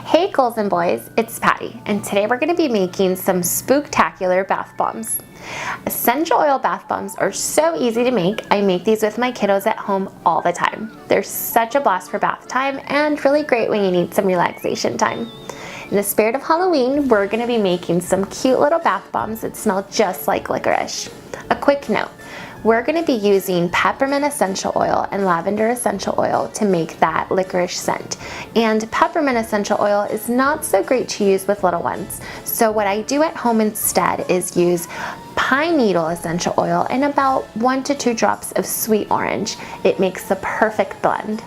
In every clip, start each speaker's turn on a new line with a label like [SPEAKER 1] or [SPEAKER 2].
[SPEAKER 1] Hey girls and boys, it's Patty, and today we're going to be making some spooktacular bath bombs. Essential oil bath bombs are so easy to make. I make these with my kiddos at home all the time. They're such a blast for bath time and really great when you need some relaxation time. In the spirit of Halloween, we're going to be making some cute little bath bombs that smell just like licorice. A quick note. We're going to be using peppermint essential oil and lavender essential oil to make that licorice scent. And peppermint essential oil is not so great to use with little ones. So what I do at home instead is use pine needle essential oil and about 1 to 2 drops of sweet orange. It makes the perfect blend.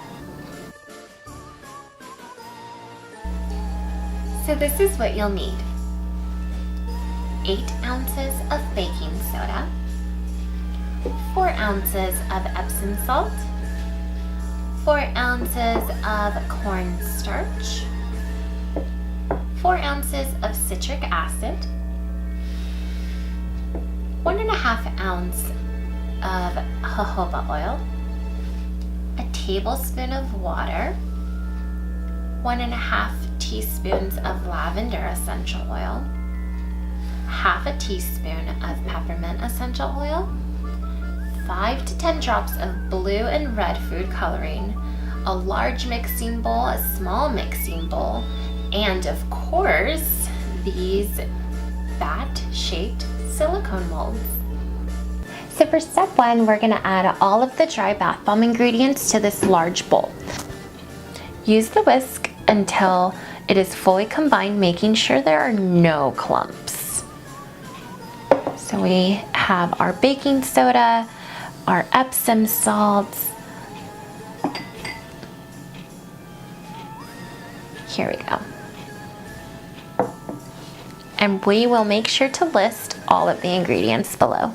[SPEAKER 1] So this is what you'll need. 8 ounces of baking soda, 4 ounces of epsom salt, 4 ounces of cornstarch, 4 ounces of citric acid, 1.5 ounce of jojoba oil, a tablespoon of water, 1.5 teaspoons of lavender essential oil, half a teaspoon of peppermint essential oil, 5 to 10 drops of blue and red food coloring, a large mixing bowl, a small mixing bowl, and of course, these bat-shaped silicone molds. So for step 1, we're going to add all of the dry bath bomb ingredients to this large bowl. Use the whisk until it is fully combined, making sure there are no clumps. So we have our baking soda, our epsom salts. Here we go. And we will make sure to list all of the ingredients below.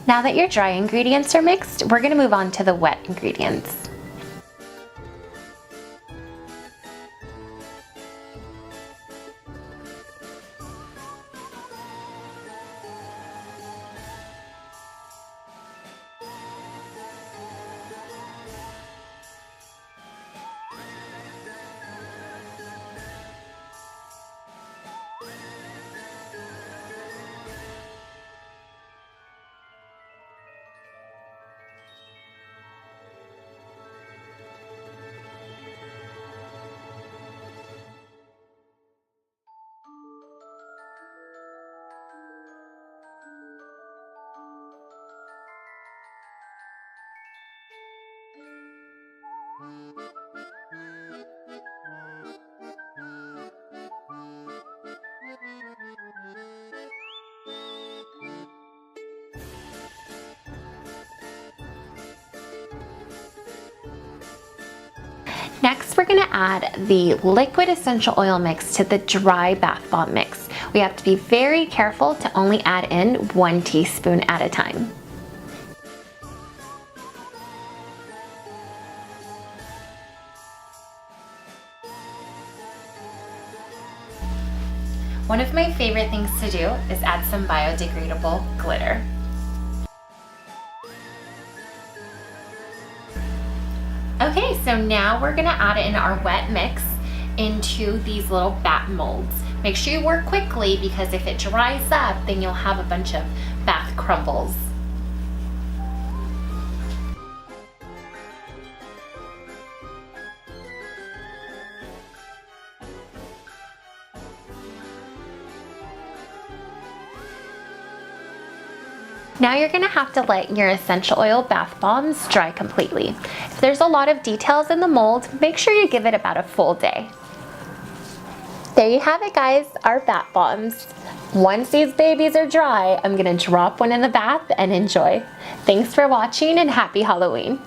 [SPEAKER 1] Now that your dry ingredients are mixed, we're going to move on to the wet ingredients. Next, we're going to add the liquid essential oil mix to the dry bath bomb mix. We have to be very careful to only add in 1 teaspoon at a time. One of my favorite things to do is add some biodegradable glitter. Okay, so now we're gonna add in our wet mix into these little bat molds. Make sure you work quickly because if it dries up, then you'll have a bunch of bath crumbles. Now you're going to have to let your essential oil bath bombs dry completely. If there's a lot of details in the mold, make sure you give it about a full day. There you have it, guys, our bath bombs. Once these babies are dry, I'm going to drop one in the bath and enjoy. Thanks for watching and happy Halloween.